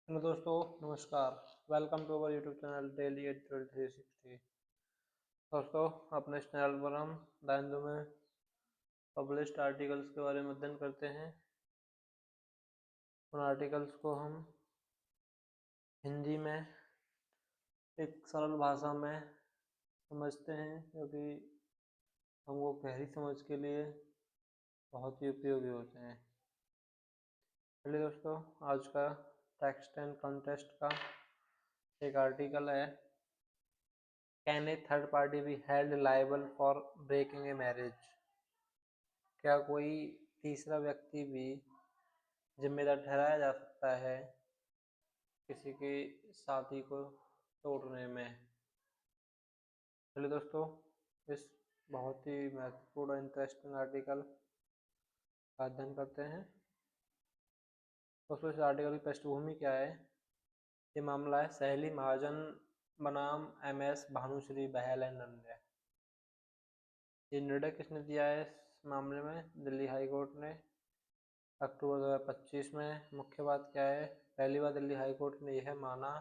Hello दोस्तों, नमस्कार। Welcome to our YouTube channel daily editorial 360। दोस्तों, अपने इस चैनल पर हम दैनिक में पब्लिश्ड आर्टिकल्स के बारे में अध्ययन करते हैं। उन आर्टिकल्स को हम हिंदी में एक सरल भाषा में समझते हैं, क्योंकि हमको गहरी समझ के लिए बहुत ही उपयोगी होते हैं। चलिए दोस्तों, आज का टेक्स्ट एंड कॉन्टेस्ट का एक आर्टिकल है, can a third party be held liable for breaking a marriage. क्या कोई तीसरा व्यक्ति भी जिम्मेदार ठहराया जा सकता है किसी की शादी को तोड़ने में? चलिए दोस्तों, इस बहुत ही महत्वपूर्ण और इंटरेस्टिंग आर्टिकल का अध्ययन करते हैं। दोस्तों, इस आर्टिकल की पृष्ठभूमि क्या है? ये मामला है सहेली महाजन बनाम MS भानुश्री बहल एंड नंदे। ये निर्णय किसने दिया है इस मामले में? दिल्ली हाई कोर्ट ने अक्टूबर 2025 में। मुख्य बात क्या है? पहली बार दिल्ली हाई कोर्ट ने यह माना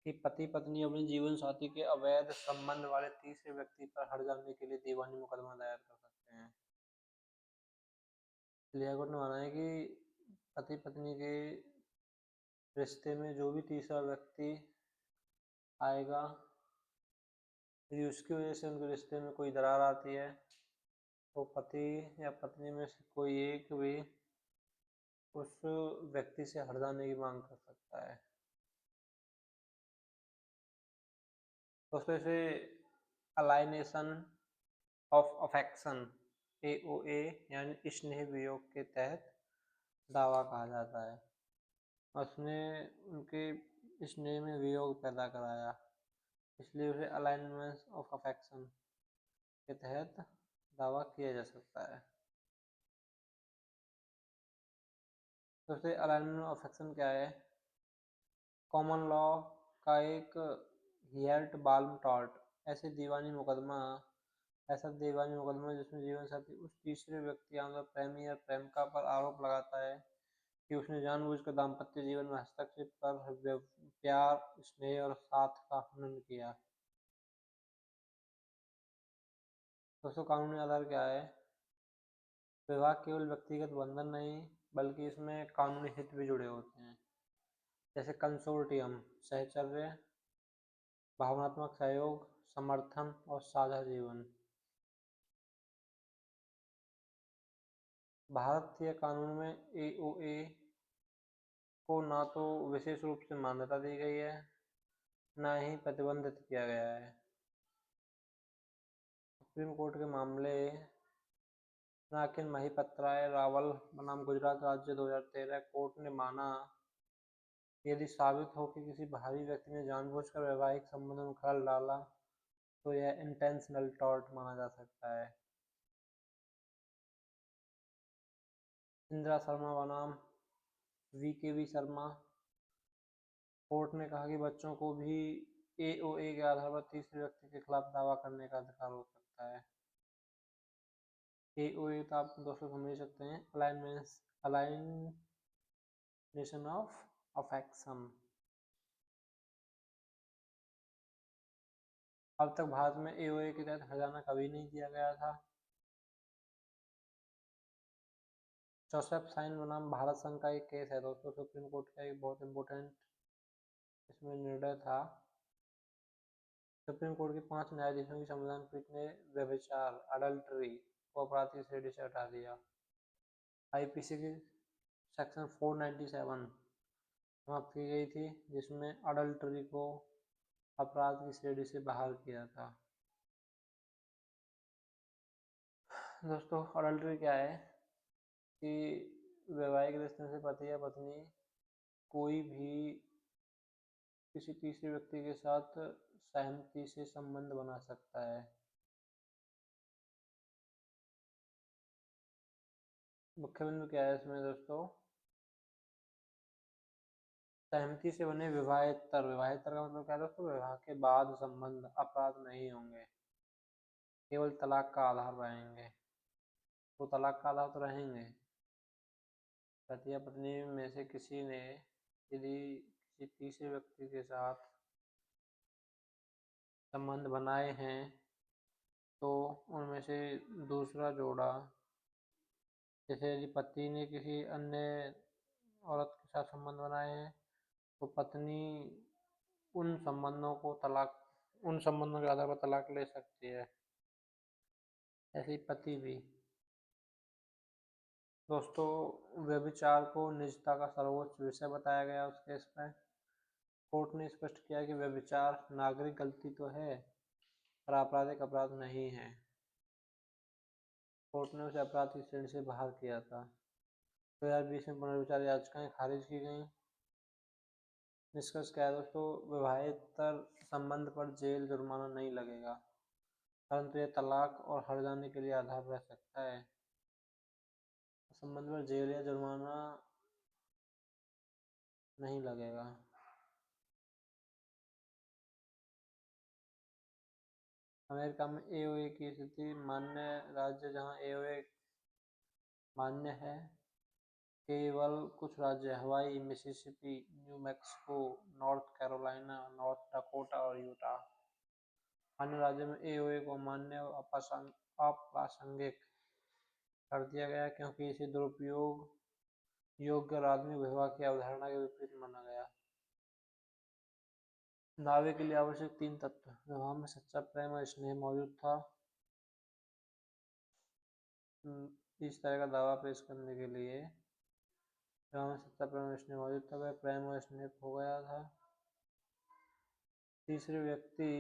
कि पति पत्नी अपने जीवन साथी के अवैध संबंध वाले तीसरे व्यक्ति पर हट जाने के लिए दीवानी मुकदमा दायर कर सकते हैं। दिल्ली हाई कोर्ट ने माना है कि पति पत्नी के रिश्ते में जो भी तीसरा व्यक्ति आएगा, यदि उसकी वजह से उनके रिश्ते में कोई दरार आती है, तो पति या पत्नी में से कोई एक भी उस व्यक्ति से हट जाने की मांग कर सकता है। दोस्तों, इसे अलाइनेशन ऑफ अफेक्शन AOA यानी स्नेह वियोग के तहत दावा कहा जाता है। उसने उनके स्नेह में वियोग पैदा कराया, इसलिए उसे अलाइनमेंट ऑफ अफेक्शन के तहत दावा किया जा सकता है। दोस्तों, अलाइनमेंट ऑफ अफेक्शन क्या है? कॉमन लॉ का एक हियर्ट बाल्म टॉर्ट ऐसा दीवानी मुकदमा जिसमें जीवन साथी उस तीसरे व्यक्ति या प्रेमी या प्रेमिका पर आरोप लगाता है कि उसने जानबूझकर दाम्पत्य जीवन में हस्तक्षेप कर प्यार, स्नेह और साथ का हनन किया। दोस्तों, कानूनी आधार क्या है? विवाह केवल व्यक्तिगत बंधन नहीं, बल्कि इसमें कानूनी हित भी जुड़े होते हैं, जैसे कंसोर्टियम, सहचर्य, भावनात्मक सहयोग, समर्थन और साझा जीवन। भारतीय कानून में AOA को ना तो विशेष रूप से मान्यता दी गई है, ना ही प्रतिबंधित किया गया है। सुप्रीम कोर्ट के मामले पिनाकिन महिपतराय रावल बनाम गुजरात राज्य 2013 कोर्ट ने माना कि यदि साबित हो कि किसी बाहरी व्यक्ति ने जानबूझकर वैवाहिक संबंध में खलल डाला, तो यह इंटेंशनल टॉर्ट माना जा सकता है। इंदिरा शर्मा बनाम VKV शर्मा कोर्ट ने कहा कि बच्चों को भी AOA के आधार पर तीसरे व्यक्ति के खिलाफ दावा करने का अधिकार हो सकता है। AOA तो आप दोस्तों समझ सकते हैं, अलाइनेशन ऑफ अफेक्शन। अब तक भारत में AOA के तहत हर्जाना कभी नहीं दिया गया था। जोसेफ साइन बनाम भारत संघ का एक केस है दोस्तों, सुप्रीम कोर्ट का एक बहुत इम्पोर्टेंट इसमें निर्णय था। सुप्रीम कोर्ट के 5 न्यायाधीशों की संविधान पीठ ने व्यभिचार, अडल्टरी को अपराध की श्रेणी से हटा दिया। IPC की सेक्शन 497 समाप्त की गई थी, जिसमें अडल्टरी को अपराध की श्रेणी से बाहर किया था। दोस्तों, अडल्टरी क्या है कि वैवाहिक रिश्ते से पति या पत्नी कोई भी किसी तीसरे व्यक्ति के साथ सहमति से संबंध बना सकता है। मुख्य बिंदु क्या है इसमें दोस्तों? सहमति से बने विवाहेतर का मतलब क्या है दोस्तों? विवाह के बाद संबंध अपराध नहीं होंगे, केवल तलाक का आधार रहेंगे। तो तलाक का आधार तो रहेंगे। पति या पत्नी में से किसी ने यदि किसी तीसरे व्यक्ति के साथ संबंध बनाए हैं तो उनमें से दूसरा जोड़ा, जैसे यदि पति ने किसी अन्य औरत के साथ संबंध बनाए हैं तो पत्नी उन संबंधों के आधार पर तलाक ले सकती है। ऐसे ही पति भी। दोस्तों, व्यभिचार को निजता का सर्वोच्च विषय बताया गया उस केस में। कोर्ट ने स्पष्ट किया कि व्यभिचार नागरिक गलती तो है पर आपराधिक अपराध नहीं है। कोर्ट ने उसे अपराध की श्रेणी से बाहर किया था। 2020 में पुनर्विचार याचिकाएं खारिज की गईं। निष्कर्ष क्या है दोस्तों? विवाहेतर संबंध पर जेल जुर्माना नहीं लगेगा, परंतु यह तलाक और हट जाने के लिए आधार रह सकता है। संबंध पर जेल या जुर्माना नहीं लगेगा। अमेरिका में एओए की स्थिति। मान्य राज्य जहां एओए मान्य है केवल कुछ राज्य: हवाई, Mississippi, new Mexico, north Carolina, north Dakota और यूटा। अन्य राज्यों में एओए को मान्य और अप्रासंगिक कर दिया गया क्योंकि इसे दुरुपयोग योग्य और आदमी विवाह की अवधारणा के विपरीत माना गया। दावे के लिए आवश्यक 3 तत्व: विवाह में सच्चा प्रेम और स्नेह मौजूद था। इस तरह का दावा पेश करने के लिए विवाह में सच्चा प्रेम और स्नेह मौजूद था, वह प्रेम और स्नेह खो गया था। तीसरे व्यक्ति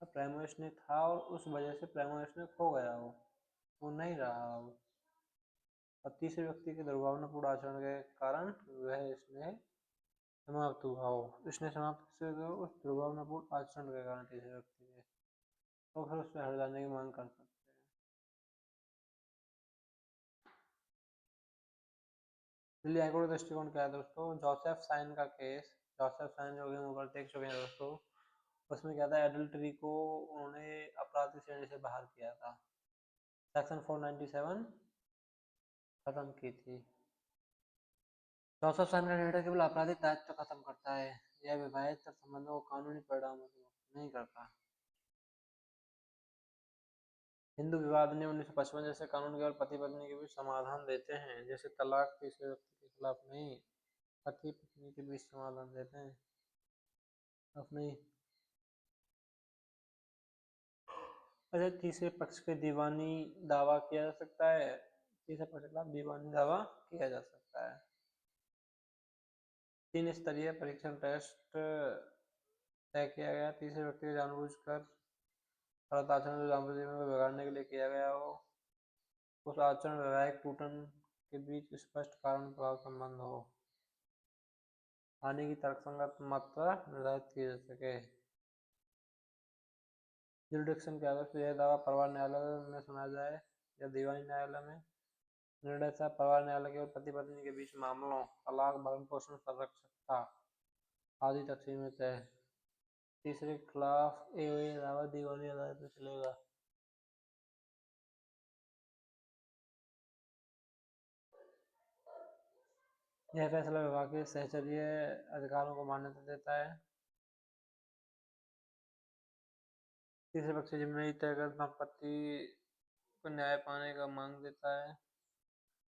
का प्रेम और स्नेह था और उस वजह से प्रेम और स्नेह खो गया हो, वो नहीं रहा हो। और तीसरे व्यक्ति के दुर्भावनापूर्ण आचरण के कारण वह स्नेह समाप्त हुआ हो। स्नेह समाप्त किससे हुआ? उस दुर्भावनापूर्ण आचरण के कारण तीसरे व्यक्ति के। तो फिर उससे हट जाने की मांग कर सकते हैं। दिल्ली हाईकोर्ट का दृष्टिकोण क्या है दोस्तों? जोसेफ साइन का केस। जोसेफ साइन जो कि हम ऊपर देख चुके हैं दोस्तों, उसमें क्या था? एडल्ट्री को उन्होंने अपराध की श्रेणी से बाहर किया था। सेक्शन 497 खत्म की थी। जोसेफ साइन का निर्णय केवल आपराधिक दायित्व खत्म करता है, यह विवाहेतर संबंधों को कानूनी परिणामों से मुक्त नहीं करता। हिंदू विवाद नियम 1955 जैसे कानून केवल पति पत्नी के बीच समाधान देते हैं, जैसे तलाक तीसरे व्यक्ति के खिलाफ नहीं, पति पत्नी के बीच समाधान देते हैं अपने। अच्छा, तीसरे पक्ष के दीवानी दावा किया जा सकता है। तीसरे पक्ष के खिलाफ दीवानी दावा किया जा सकता है। 3 स्तरीय परीक्षण टेस्ट तय किया गया। तीसरे व्यक्ति को जानबूझकर गलत आचरण जो दाम्पत्य जीवन को बिगाड़ने के लिए किया गया हो, उस आचरण वैवाहिक टूटन के बीच स्पष्ट कारण प्रभाव संबंध हो, हानि की तर्कसंगत मात्रा निर्धारित की जा सके। जुरिडिक्शन के आधार पर यह दावा परिवार न्यायालय में सुना जाए या दीवानी न्यायालय में। निर्णय था परिवार न्यायालय केवल पति पत्नी के बीच मामलों, तलाक, भरण पोषण, संरक्षकता आदि तक सीमित है। तीसरे के खिलाफ एओए दावा दीवानी अदालत में चलेगा। यह फैसला विवाह के सहचर्य अधिकारों को मान्यता देता है। तीसरे पक्ष की जिम्मेदारी तय कर संपत्ति को न्याय पाने का मांग देता है।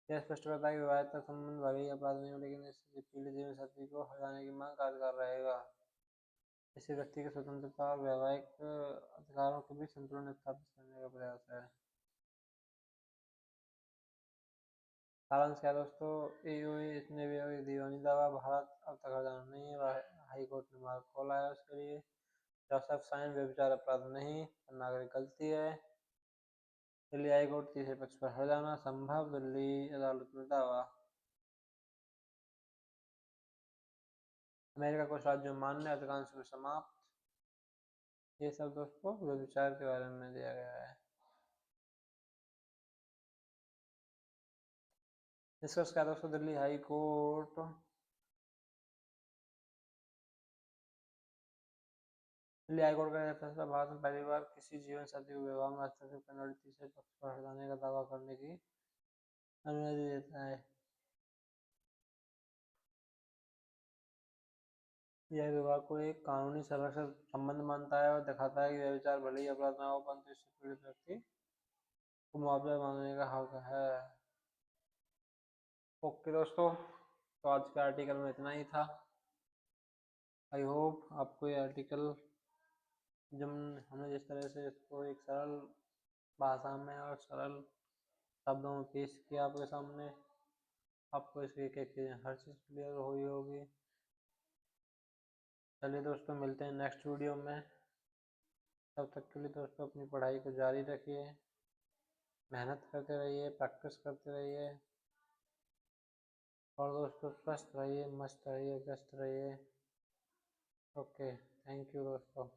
यह स्पष्ट करता है कि विवाहेतर संबंध भले ही अपराध नहीं हो, लेकिन इससे पीड़ित जीवन साथी को हटाने की मांग कारगर रहेगा। इससे व्यक्ति की स्वतंत्रता और वैवाहिक अधिकारों के बीच संतुलन स्थापित करने का प्रयास है। सारांश क्या दोस्तों? एओए इसने भी दीवानी दावा भारत अब तक हरजाना नहीं है। हाई कोर्ट ने मार्ग खोला है उसके लिए। जोसेफ साइन व्यभिचार अपराध नहीं पर नागरिक गलती है। दिल्ली हाई कोर्ट तीसरे पक्ष पर हरजाना संभव। दिल्ली अदालत में दावा। अमेरिका कुछ राज्यों में मान्य, अधिकांश में समाप्त। ये सब दोस्तों व्यभिचार के बारे में दिया गया है। निष्कर्ष क्या दोस्तों? Delhi high court Delhi high court का यह फैसला भारत में पहली बार किसी जीवन साथी को विवाह में हस्तक्षेप करने वाले तीसरे पक्ष पर हटाने का दावा करने की अनुमति देता है। यह विवाह को एक कानूनी संबंध मानता है और दिखाता है कि व्यभिचार भले ही अपराध न हो परंतु इससे पीड़ित व्यक्ति को मुआवजा मांगने का हक है। ओके दोस्तों, तो आज के आर्टिकल में इतना ही था। आई होप आपको ये आर्टिकल जब हमने जिस तरह से इसको एक सरल भाषा में और सरल शब्दों में पेश किया आपके सामने, आपको इसकी एक एक चीज़ें हर चीज़ क्लियर हुई होगी। चलिए दोस्तों, मिलते हैं नेक्स्ट वीडियो में। तब तक के लिए दोस्तों अपनी पढ़ाई को जारी रखिए, मेहनत करते रहिए, प्रैक्टिस करते रहिए और दोस्तों स्वस्थ रहिए, मस्त रहिए, व्यस्त रहिए। ओके, थैंक यू दोस्तों।